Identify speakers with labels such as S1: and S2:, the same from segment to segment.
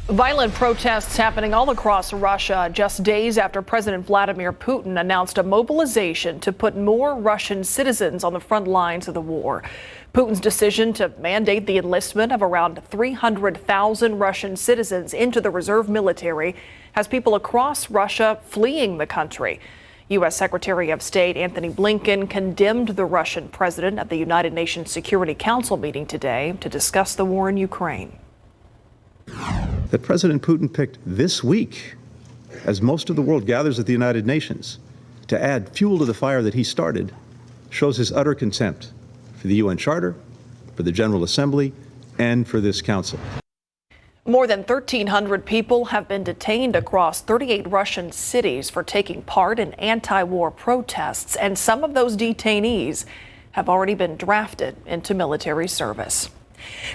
S1: Violent protests happening all across Russia just days after President Vladimir Putin announced a mobilization to put more Russian citizens on the front lines of the war. Putin's decision to mandate the enlistment of around 300,000 Russian citizens into the reserve military has people across Russia fleeing the country. U.S. Secretary of State Antony Blinken condemned the Russian president at the United Nations Security Council meeting today to discuss the war in Ukraine.
S2: That President Putin picked this week, as most of the world gathers at the United Nations, to add fuel to the fire that he started, shows his utter contempt for the UN Charter, for the General Assembly, and for this Council.
S1: More than 1,300 people have been detained across 38 Russian cities for taking part in anti-war protests, and some of those detainees have already been drafted into military service.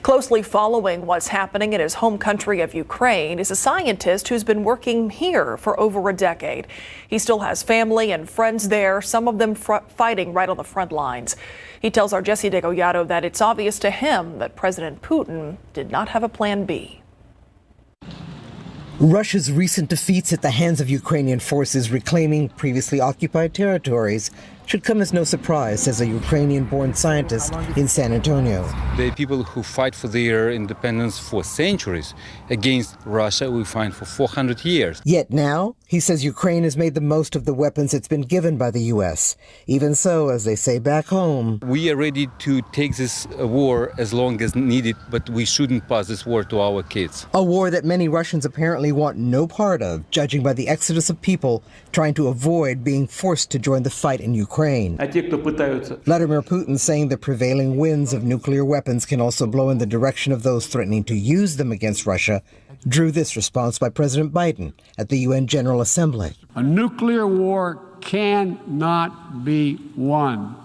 S1: Closely following what's happening in his home country of Ukraine is a scientist who's been working here for over a decade. He still has family and friends there, some of them fighting right on the front lines. He tells our Jesse Degollado that it's obvious to him that President Putin did not have a plan B.
S3: Russia's recent defeats at the hands of Ukrainian forces reclaiming previously occupied territories should come as no surprise, says a Ukrainian-born scientist in San Antonio.
S4: The people who fight for their independence for centuries against Russia, we fight for 400 years.
S3: Yet now, he says Ukraine has made the most of the weapons it's been given by the U.S. Even so, as they say back home,
S4: we are ready to take this war as long as needed, but we shouldn't pass this war to our kids.
S3: A war that many Russians apparently want no part of, judging by the exodus of people trying to avoid being forced to join the fight in Ukraine. Vladimir Putin saying the prevailing winds of nuclear weapons can also blow in the direction of those threatening to use them against Russia, drew this response by President Biden at the UN General Assembly.
S5: A nuclear war cannot be won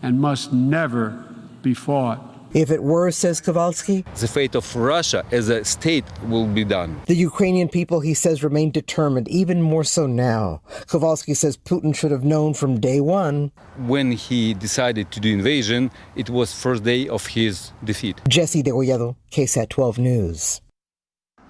S5: and must never be fought.
S3: If it were, says Kovalskyy,
S4: the fate of Russia as a state will be done.
S3: The Ukrainian people, he says, remain determined, even more so now. Kovalskyy says Putin should have known from day one.
S4: When he decided to do invasion, it was first day of his defeat.
S3: Jesse Degollado, KSAT 12 News.